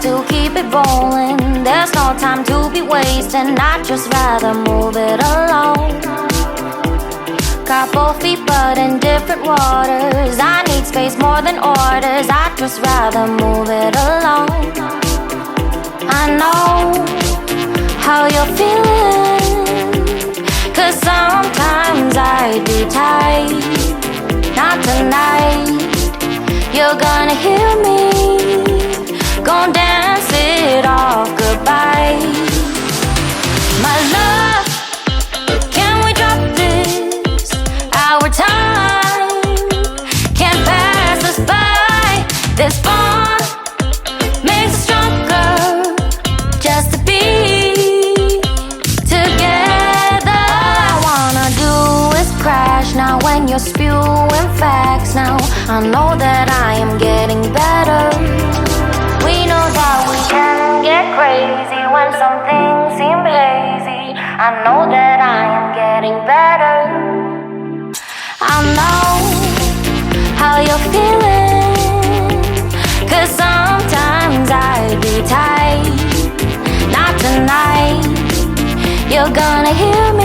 to keep it rolling. There's no time to be wasting. I'd just rather move it alone. Got both feet but in different waters. I need space more than orders. I'd just rather move it alone. I know how you're feeling, 'cause sometimes I'd be tight. Not tonight. You're gonna hear me, gon' dance it off goodbye. My love, can we drop this? Our time can't pass us by. This bond makes us stronger, just to be together. All I wanna do is crash now when you're spewing facts. Now I know that I am getting better. We know that we can get crazy when some things seem hazy. I know that I am getting better. I know how you're feeling, 'cause sometimes I'd be tight. Not tonight. You're gonna hear me,